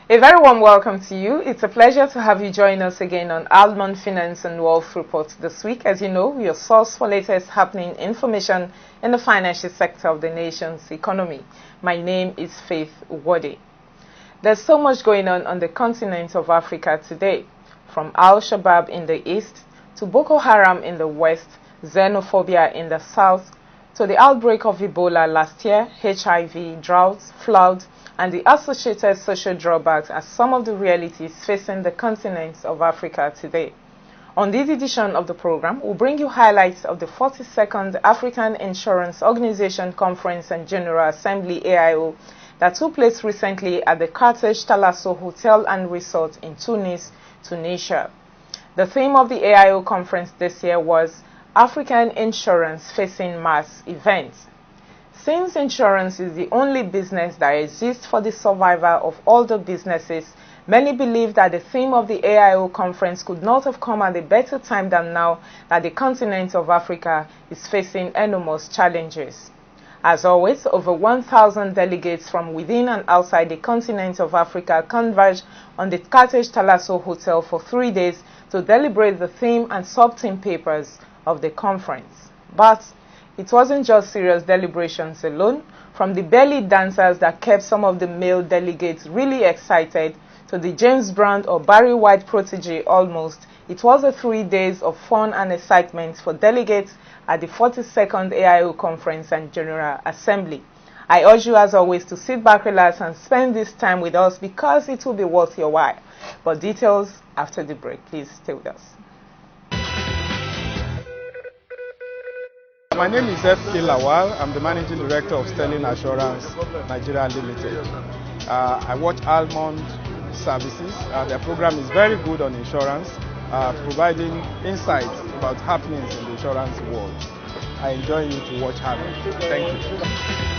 A very warm welcome to you. It's a pleasure to have you join us again on Almond Finance and Wealth Report this week. As you know, your source for latest happening information in the financial sector of the nation's economy. My name is Faith Wode. There's so much going on the continent of Africa today, from Al-Shabaab in the east to Boko Haram in the west, xenophobia in the south, to the outbreak of Ebola last year, HIV, droughts, floods, and the associated social drawbacks are some of the realities facing the continent of Africa today. On this edition of the program, we'll bring you highlights of the 42nd African Insurance Organization Conference and General Assembly AIO that took place recently at the Carthage Talasso Hotel and Resort in Tunis, Tunisia. The theme of the AIO conference this year was African Insurance Facing Mass Events. Since insurance is the only business that exists for the survival of all the businesses, many believe that the theme of the AIO conference could not have come at a better time than now that the continent of Africa is facing enormous challenges. As always, over 1,000 delegates from within and outside the continent of Africa converged on the Carthage Talasso Hotel for 3 days to deliberate the theme and sub-theme papers of the conference. But it wasn't just serious deliberations alone. From the belly dancers that kept some of the male delegates really excited to the James Brown or Barry White protege almost, it was 3 days of fun and excitement for delegates at the 42nd AIO Conference and General Assembly. I urge you as always to sit back, relax, and spend this time with us because it will be worth your while. But details after the break. Please stay with us. My name is F.K. Lawal. I'm the Managing Director of Sterling Assurance Nigeria Limited. I watch Almond Services. Their program is very good on insurance, providing insights about happenings in the insurance world. I enjoy you to watch Almond. Thank you.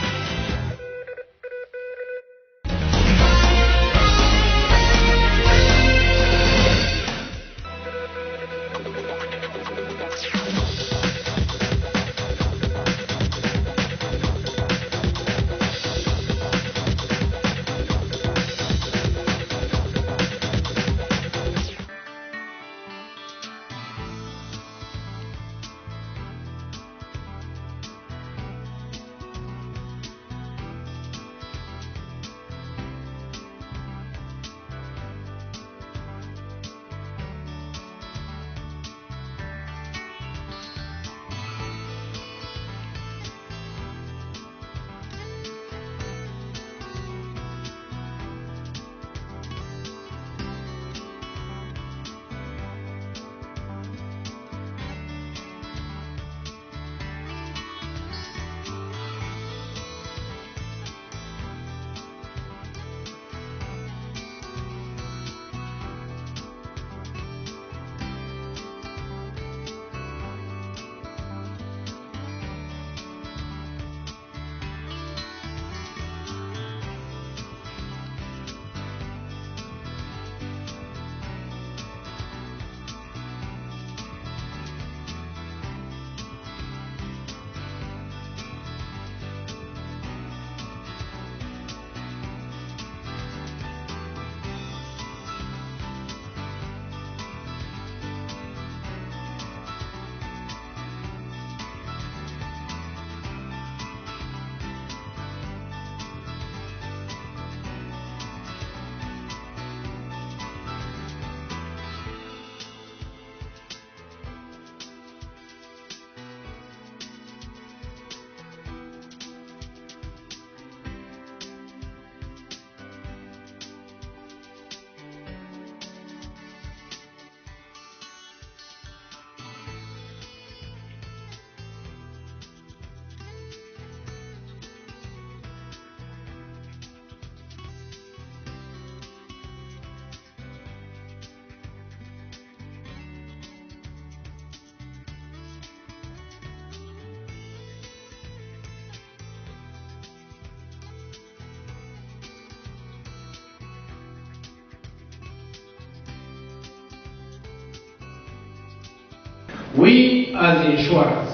We as insurers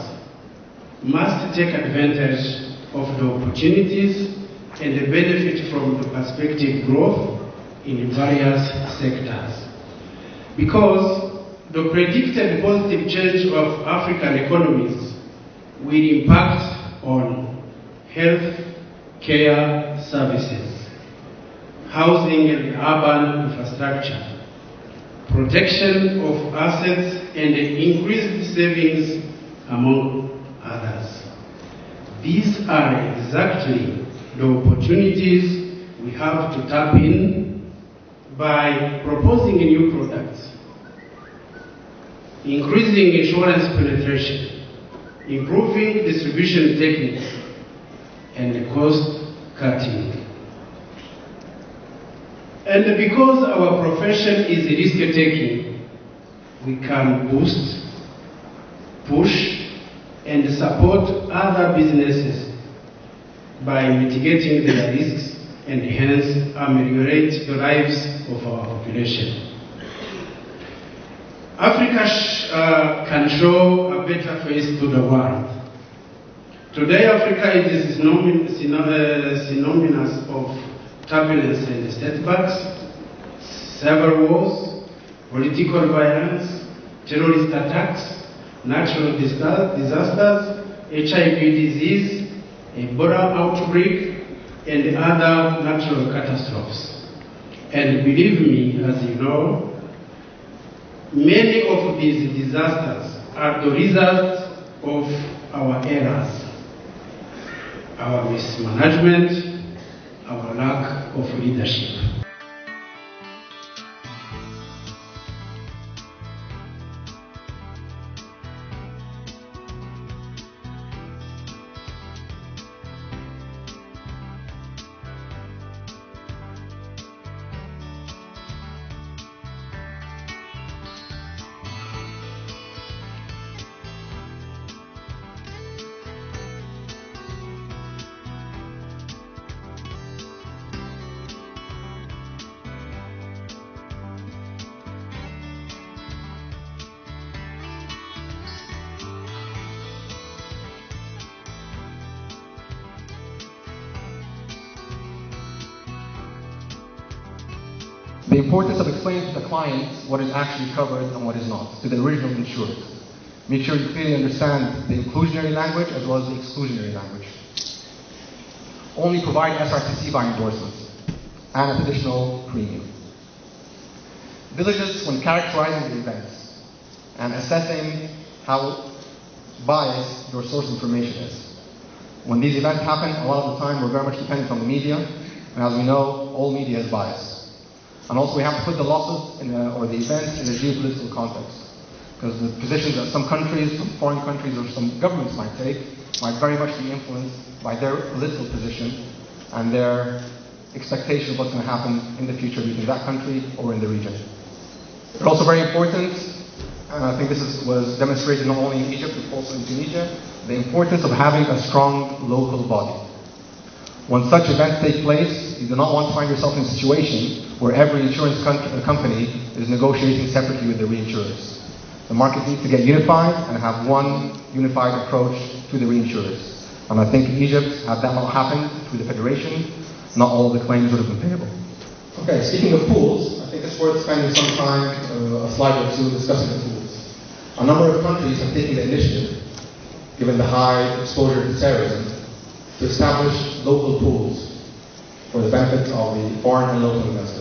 must take advantage of the opportunities and the benefit from the prospective growth in various sectors. Because the predicted positive change of African economies will impact on health care services, housing and urban infrastructure, protection of assets, and increased savings, among others. These are exactly the opportunities we have to tap in by proposing new products, increasing insurance penetration, improving distribution techniques, and cost cutting. And because our profession is risk-taking, we can boost, push, and support other businesses by mitigating their risks and hence ameliorate the lives of our population. Africa can show a better face to the world. Today, Africa is synonymous of turbulence and setbacks, civil wars, political violence, terrorist attacks, natural disasters, HIV disease, Ebola outbreak, and other natural catastrophes. And believe me, as you know, many of these disasters are the result of our errors, our mismanagement, our lack of leadership. The importance of explaining to the client what is actually covered and what is not, to the original insured. Make sure you clearly understand the inclusionary language as well as the exclusionary language. Only provide SRCC by endorsements and a additional premium. Diligence when characterizing the events and assessing how biased your source information is. When these events happen, a lot of the time we're very much dependent on the media, and as we know, all media is biased. And also we have to put the losses or the events in a geopolitical context. Because the positions that some countries, some foreign countries, or some governments might take might very much be influenced by their political position and their expectation of what's going to happen in the future between that country or in the region. It's also very important, and I think this was demonstrated not only in Egypt but also in Tunisia, the importance of having a strong local body. When such events take place, you do not want to find yourself in a situation where every insurance company is negotiating separately with the reinsurers. The market needs to get unified and have one unified approach to the reinsurers. And I think in Egypt, had that not happened through the federation, not all of the claims would have been payable. Okay, speaking of pools, I think it's worth spending some time, a slide or two, discussing the pools. A number of countries have taken the initiative, given the high exposure to terrorism, to establish local pools for the benefit of the foreign and local investors.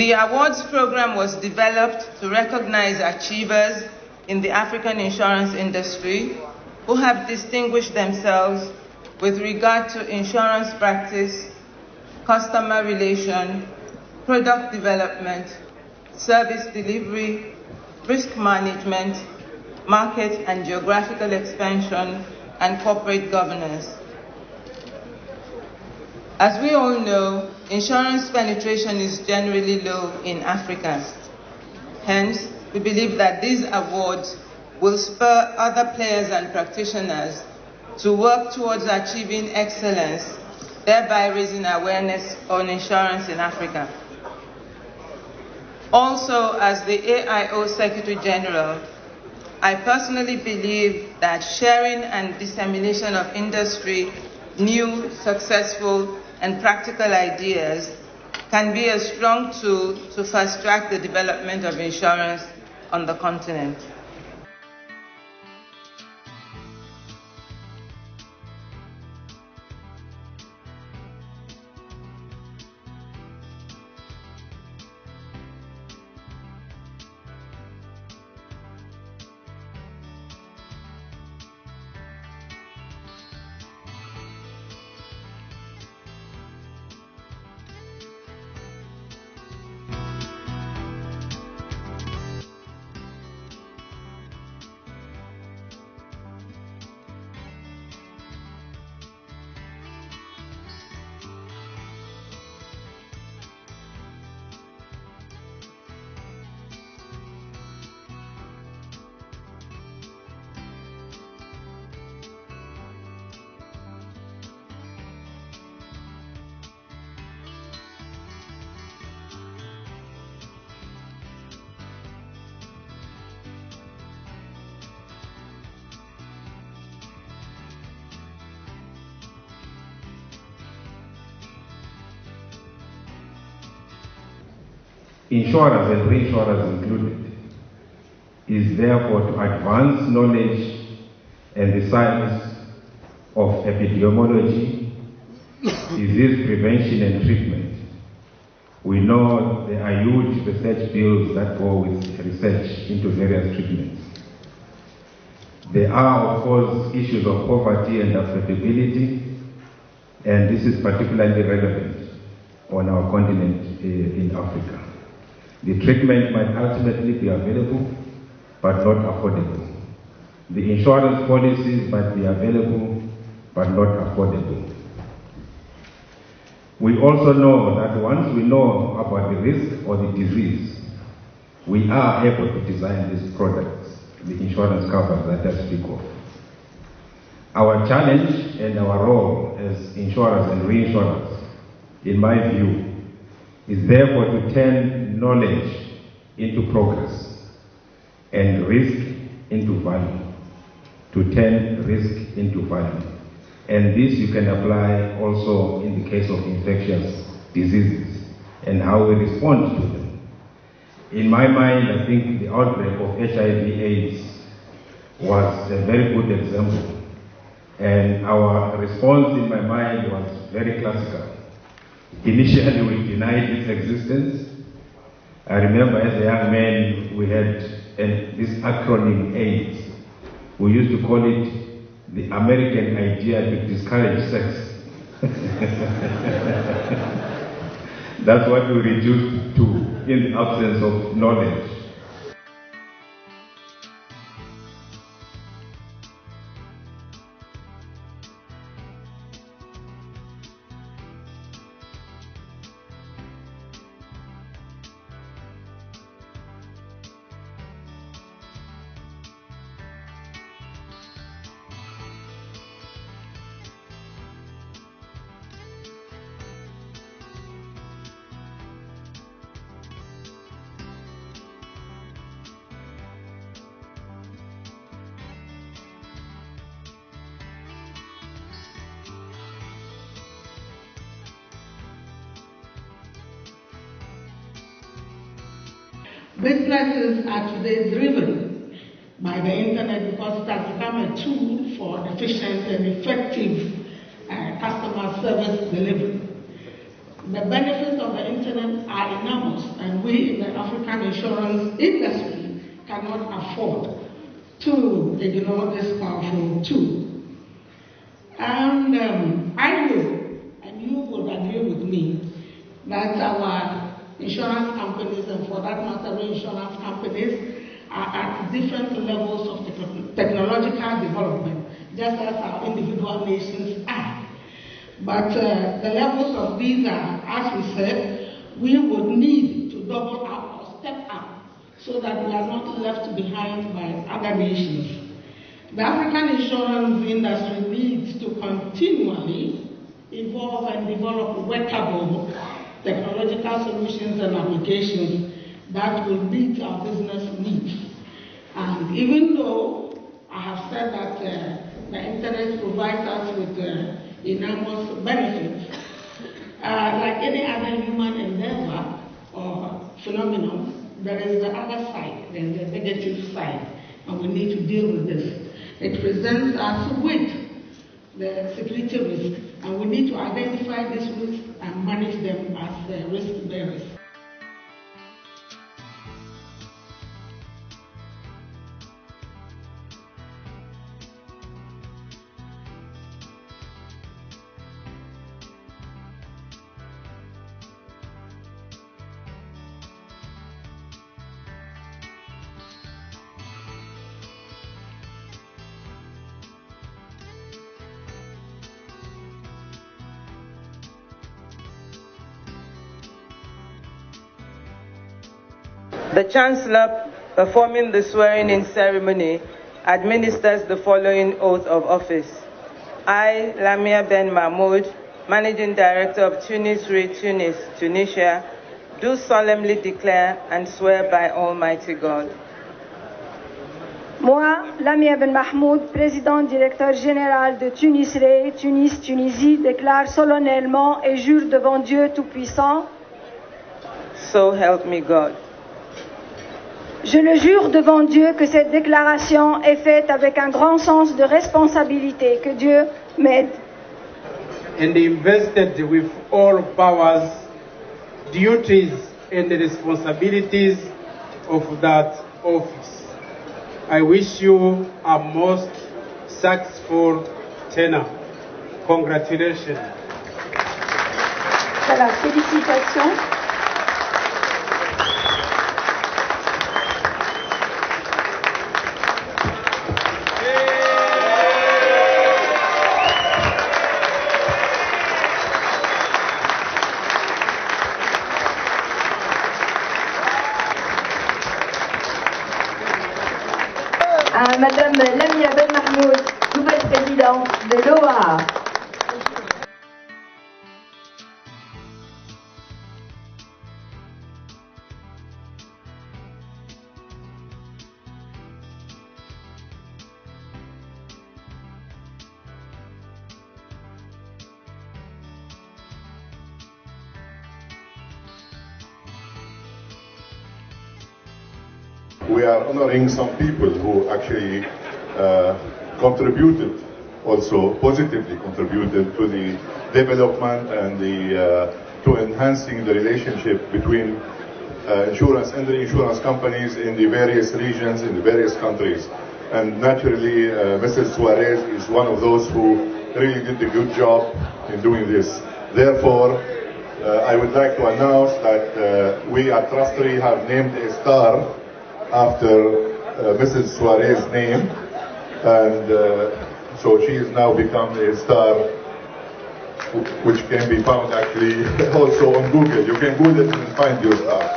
The awards program was developed to recognize achievers in the African insurance industry who have distinguished themselves with regard to insurance practice, customer relation, product development, service delivery, risk management, market and geographical expansion, and corporate governance. As we all know, insurance penetration is generally low in Africa. Hence, we believe that these awards will spur other players and practitioners to work towards achieving excellence, thereby raising awareness on insurance in Africa. Also, as the AIO Secretary General, I personally believe that sharing and dissemination of industry, new, successful, and practical ideas can be a strong tool to fast-track the development of insurance on the continent. Insurers and reinsurers included, is therefore to advance knowledge and the science of epidemiology, disease prevention and treatment. We know there are huge research bills that go with research into various treatments. There are, of course, issues of poverty and affordability, and this is particularly relevant on our continent in Africa. The treatment might ultimately be available, but not affordable. The insurance policies might be available, but not affordable. We also know that once we know about the risk or the disease, we are able to design these products, the insurance covers that I speak of. Our challenge and our role as insurers and reinsurers, in my view, is therefore to turn knowledge into progress and risk into value, to turn risk into value. And this you can apply also in the case of infectious diseases and how we respond to them. In my mind, I think the outbreak of HIV/AIDS was a very good example. And our response in my mind was very classical. Initially, we denied its existence. I remember as a young man, we had this acronym AIDS. We used to call it the American idea to discourage sex. That's what we reduced to in the absence of knowledge. Businesses are today driven by the internet because it has become a tool for efficient and effective customer service delivery. The benefits of the internet are enormous, and we in the African insurance industry cannot afford to ignore this powerful tool. And I know, and you will agree with me, that our insurance companies, and for that matter, reinsurance companies, are at different levels of technological development, just as our individual nations are. But the levels of these are, as we said, we would need to double up or step up so that we are not left behind by other nations. The African insurance industry needs to continually evolve and develop workable technological solutions and applications that will meet our business needs. And even though I have said that the internet provides us with enormous benefits, like any other human endeavor or phenomenon, there is the other side, there is the negative side, and we need to deal with this. It presents us with the security risk, and we need to identify these risks and manage them as risk bearers. The Chancellor, performing the swearing-in ceremony, administers the following oath of office. I, Lamia Ben Mahmoud, Managing Director of Tunis Re Tunis, Tunisia, do solemnly declare and swear by Almighty God. Moi, Lamia Ben Mahmoud, Président Directeur Général de Tunis Re Tunis, Tunisie, déclare solennellement et jure devant Dieu Tout-Puissant. So help me God. Je le jure devant Dieu que cette déclaration est faite avec un grand sens de responsabilité. Que Dieu m'aide. And invested with all powers, duties, and responsibilities of that office. I wish you a most successful tenure. Congratulations. Voilà, félicitations. À Madame Lamia Ben Mahmoud, nouvelle présidente de l'OAA. We are honoring some people who actually contributed, also positively contributed to the development and to enhancing the relationship between insurance and reinsurance companies in the various regions, in the various countries. And naturally, Mrs. Suarez is one of those who really did a good job in doing this. Therefore, I would like to announce that we at Trustry have named a star after Mrs. Suarez's name, and so she has now become a star, which can be found actually also on Google. You can Google it and find your star.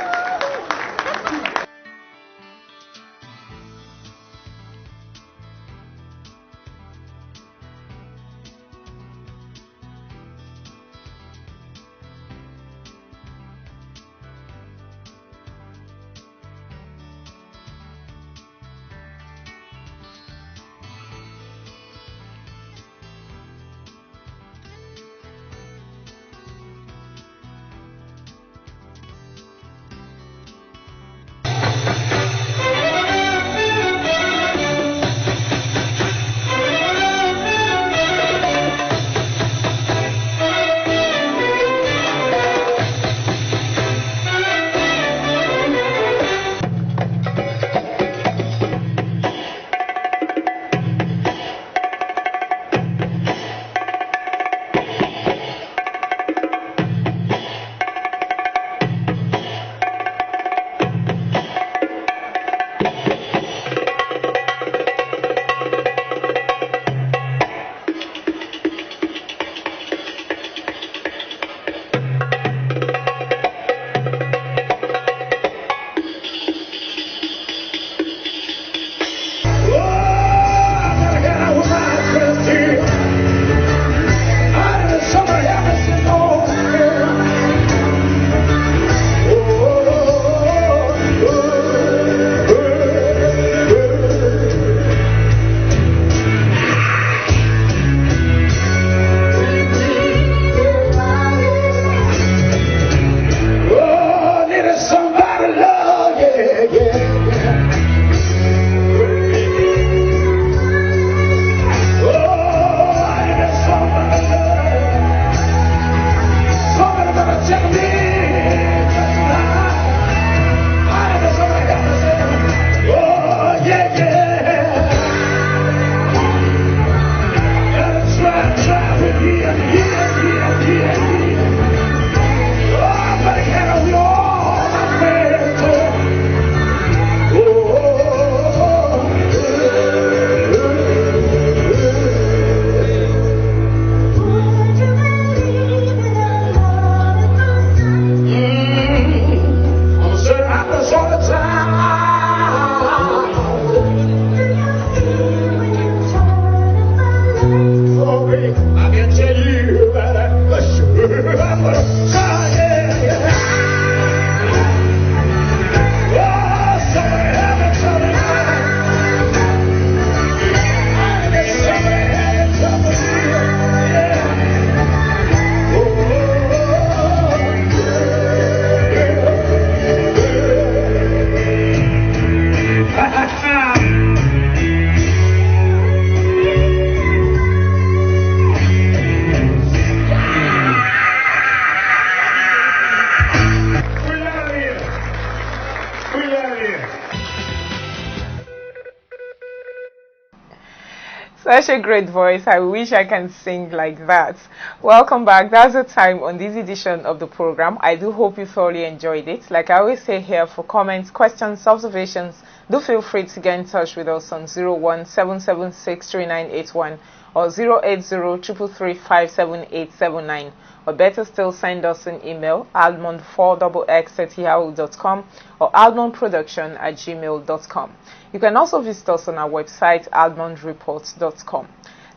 Such a great voice. I wish I can sing like that. Welcome back. That's the time on this edition of the program. I do hope you thoroughly enjoyed it. Like I always say here, for comments, questions, observations, do feel free to get in touch with us on 017763981 or 08033357879. Or better still, send us an email, almond4xx@yahoo.com or almondproduction@gmail.com. You can also visit us on our website, almondreports.com.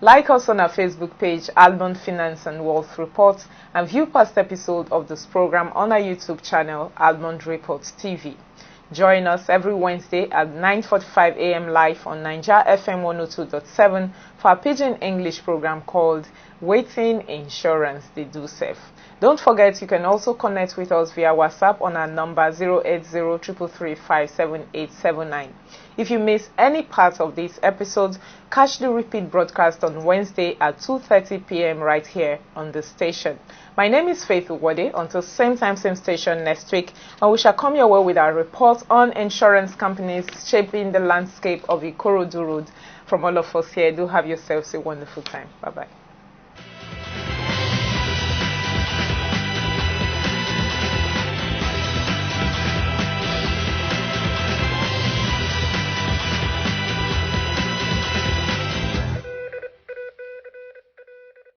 Like us on our Facebook page, Almond Finance and Wealth Reports, and view past episodes of this program on our YouTube channel, Almond Reports TV. Join us every Wednesday at 9:45 a.m. live on Niger FM 102.7 for a Pidgin English program called Waiting Insurance, They Do Safe. Don't forget, you can also connect with us via WhatsApp on our number 08033357879. If you miss any part of this episode, catch the repeat broadcast on Wednesday at 2:30 p.m. right here on the station. My name is Faith Uwade. Until same time, same station next week, and we shall come your way with our report on insurance companies shaping the landscape of Ikorodu Road. From all of us here, do have yourselves a wonderful time. Bye-bye.